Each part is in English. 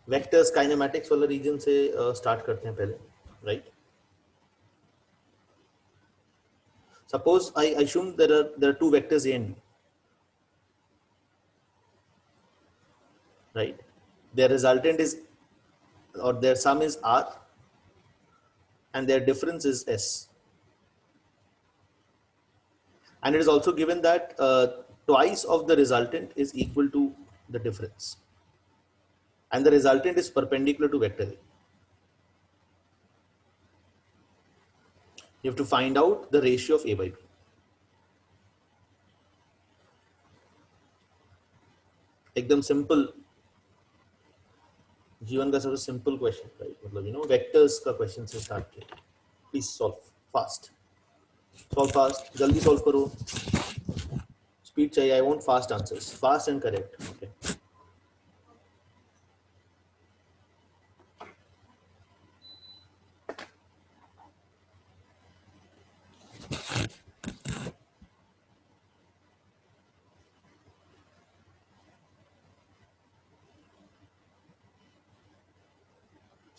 Vectors kinematics वाला reason से start करते हैं पहले, right? Suppose I assume there are two vectors A and B, right? Their resultant is, or their sum is R, and their difference is S. And it is also given that twice of the resultant is equal to the difference, and the resultant is perpendicular to vector A. You have to find out the ratio of A by B. एकदम simple, जीवन का सबसे simple question, right? मतलब vectors का question से start किया. Please solve fast, जल्दी solve करो. स्पीड चाहिए. I want fast answers, fast and correct. Okay,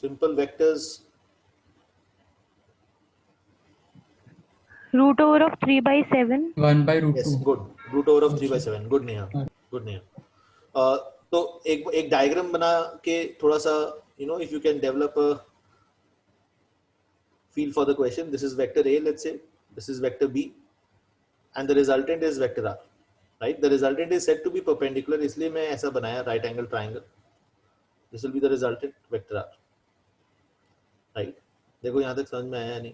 simple vectors. Root over of 3 by 7. 1 by root yes, 2. Good. Root over of 3 by 7. Good Neha, good Neha. तो एक diagram बना के थोड़ा सा, if you can develop a feel for the question. This is vector A, let's say. This is vector B, and the resultant is vector R, right? The resultant is said to be perpendicular, इसलिए मैं ऐसा बनाया right angle triangle. This will be the resultant vector R, right? देखो यहाँ तक समझ में आया नहीं?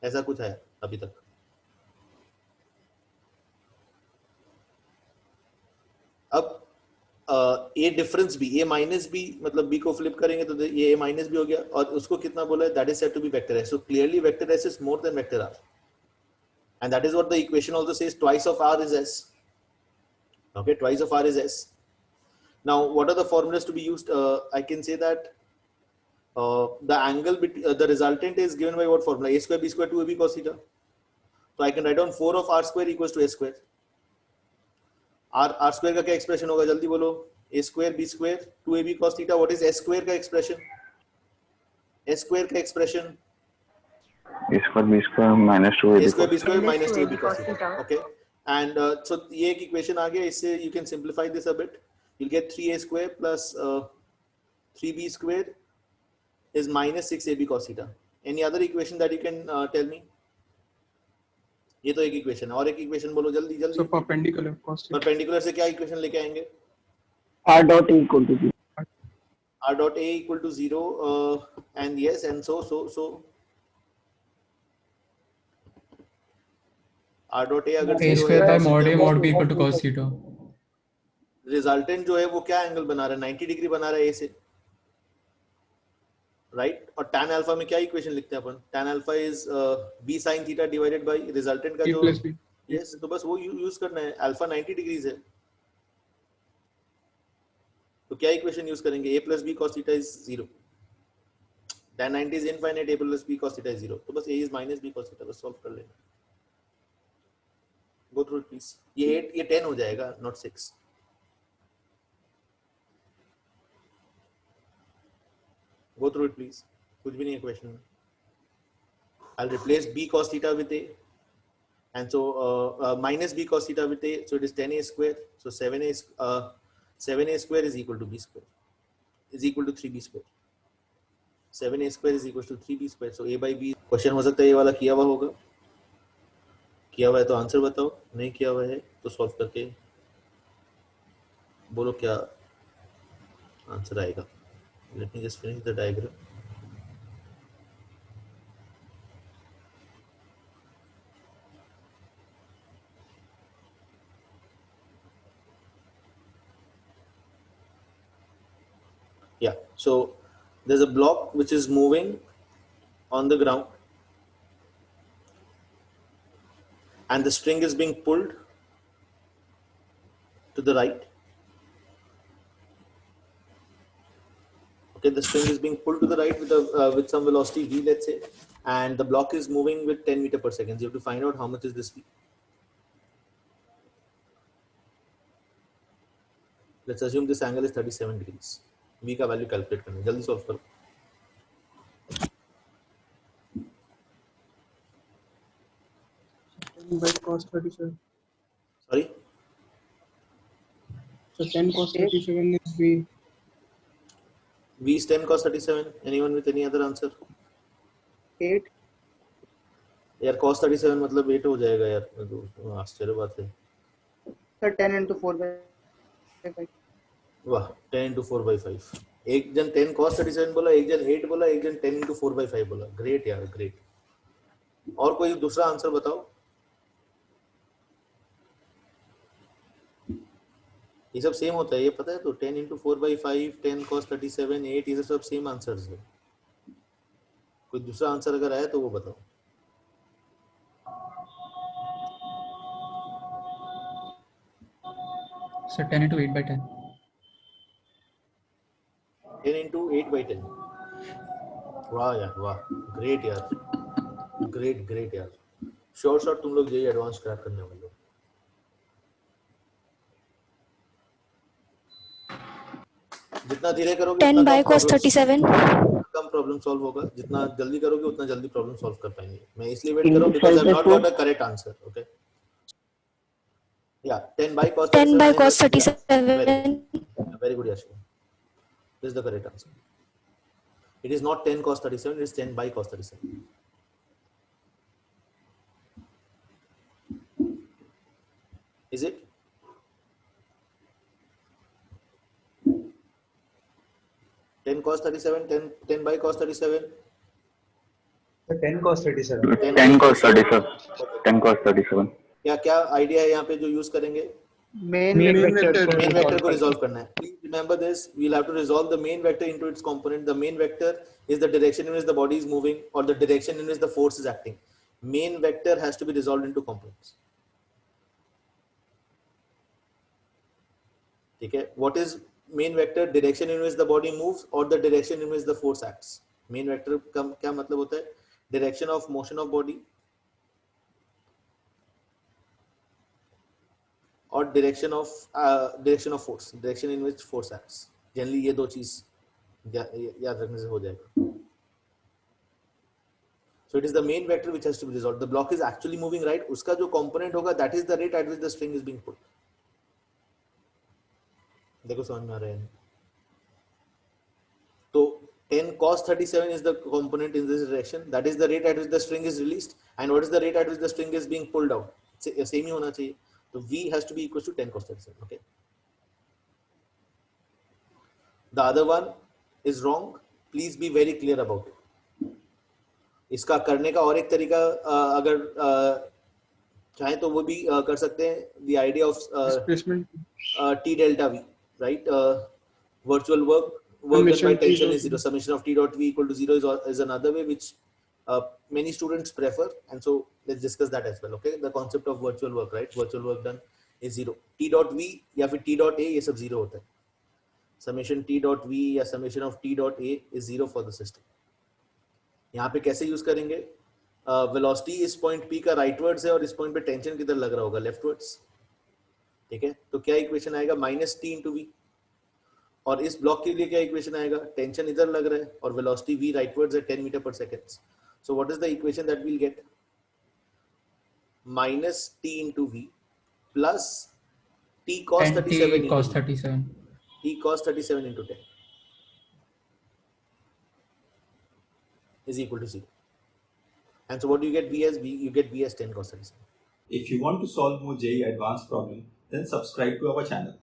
ऐसा कुछ है अभी तक? अब A difference B, A minus B, मतलब B को फ्लिप करेंगे तो ये A माइनस B हो गया, और उसको कितना बोला है? That is said to be vector S. So clearly vector S is more than vector R, and that is what the equation also says. Twice of R is S. Okay, twice of R is S. Now, what are the formulas to be used? I can say that the angle between the resultant is given by what formula? A square B square 2AB cos theta. So I can write down 4 of R square equals to A square. R square का क्या expression होगा? जल्दी बोलो. A square B square 2AB cos theta. What is S square का expression? S square का expression? A square B square minus 2AB. A square B square minus 2AB cos theta. Okay. And so ये एक equation आ गया. इससे you can simplify this a bit. You'll get 3A square plus 3B square is minus 6AB cos theta. Any other equation that you can tell me? ये तो एक equation है, और एक इक्वेशन बोलो जल्दी जल्दी. So perpendicular cos theta. Perpendicular से क्या इक्वेशन लेके आएंगे? R dot A equal to 0. R dot A equal to 0, and yes, and so R dot A अगर A 0 square by है, mod A mod B equal to cos theta. Resultant जो है वो क्या एंगल बना रहा है? 90 डिग्री बना रहा है A से, राइट? और tan अल्फा में क्या इक्वेशन लिखते हैं अपन? tan alpha is B sin theta divided by resultant का A जो, plus B. यस, तो बस वो यूज करना है. अल्फा 90 डिग्रीज है, तो क्या इक्वेशन यूज करेंगे? A plus B cos theta is 0. tan 90 is infinite, A plus B cos theta is 0. तो बस A is minus B cos theta, बस सॉल्व कर लेना. Go through it please. ये 10 हो जाएगा, not 6. Go through it, please. कुछ भी नहीं है क्वेश्चन में. I'll replace B cos theta with A, and so minus B cos theta with A, so it is 10A square. So 7A square is equal to B square, is equal to 3B square. 7A square is equal to 3B square. So A by B. Question हो सकता है ये वाला किया हुआ होगा. किया हुआ है तो आंसर बताओ, नहीं किया हुआ है तो सॉल्व करके बोलो क्या आंसर आएगा. Let me just finish the diagram. Yeah, so there's a block which is moving on the ground, and the string is being pulled to the right. Okay, the string is being pulled to the right with some velocity v, let's say, and the block is moving with 10 meter per second. You have to find out how much is this v. Let's assume this angle is 37 degrees. v का value calculate करना है, जल्दी solve करो। by cos 37. Sorry, So 10 cos 37 is V. v is 10 cos 37. Anyone with any other answer? 8. यार cos 37 मतलब 8 हो जाएगा यार, तो आश्चर्य बात है। So 10 into 4 by 5. वाह, 10 into 4 by 5। एक जन 10 cos 37 बोला, एक जन 8 बोला, एक जन 10 into 4 by 5 बोला। ग्रेट यार, ग्रेट। और कोई दूसरा आंसर बताओ। ये सब सेम होता है, ये पता है तो 10 into 4 by 5, 10 cos 37, 8, ये सब सेम आंसर्स है। कोई दूसरा आंसर अगर आया तो वो बताओ। So 10 into 8 by 10. 10 into 8 by 10। वाह यार, वाह, ग्रेट यार, ग्रेट ग्रेट यार। शॉर्ट तुम लोग जेई एडवांस क्रैक करने वाले हो। जितना धीरे करोगे 10 by cos 37. Come problem solve होगा, जितना जल्दी करोगे उतना जल्दी प्रॉब्लम सॉल्व कर पाएंगे। मैं इसलिए वेट कर रहा हूं because I have not got a correct answer. Okay, या 10 by cos 10 by cos 37। 37. Very good, Yashvi. This is the correct answer. It is not 10 cos 37, it is 10 by cos 37. Is it? Ten cos 37, 10 by cos 37. 10 cos 37. 10 cos 37. 10 cos 37. क्या idea है यहाँ पे जो use करेंगे? Main vector को resolve करना है। Please remember this. We'll have to resolve the main vector into its component. The main vector is the direction in which the body is moving or the direction in which the force is acting. Main vector has to be resolved into components. ठीक है? What is main vector? Direction in which the body moves or the direction in which the force acts. Main vector का क्या मतलब होता है? Direction of motion of body और direction of force, direction in which force acts. Generally ये दो चीज याद रखने से हो जाएगा. So it is the main vector which has to be resolved. The block is actually moving right. उसका जो component होगा, that is the rate at which the string is being pulled. देखो समझ में आ रहा है? तो 10 cos 37 is the component in this direction. That is the rate at which the string is released. And what is the rate at which the string is being pulled out? Same ही होना चाहिए. So V has to be equal to 10 cos 37. Okay. The other one is wrong. Please be very clear about it. इसका करने का और एक तरीका अगर चाहे तो वो भी कर सकते हैं. The idea of displacement T delta V, right? Virtual work done by tension is 0. Summation of T dot V equal to 0 is another way which many students prefer, and so let's discuss that as well. Okay, the concept of virtual work, right? Virtual work done is 0. T dot V या फिर T dot A ये सब 0 होता है. Summation T dot V या summation of T dot A is 0 for the system. यहाँ पे कैसे यूज करेंगे? वेलोसिटी इस पॉइंट P का राइटवर्ड्स है और इस पॉइंट पे टेंशन किधर लग रहा होगा? लेफ्टवर्ड्स. ठीक है, तो क्या इक्वेशन आएगा? Minus T into V. और इस ब्लॉक के लिए क्या इक्वेशन आएगा? टेंशन इधर लग रहा है और वेलोसिटी V राइटवर्ड्स है 10 मीटर पर second. So what is the equation that we'll get? Minus T into V plus T cos 37 into cos T. 37. T cos 37 into 10 is equal to 0. And so what do you get? V as V, you get V as 10 cos 37. If you want to solve more JEE advanced problem, then subscribe to our channel.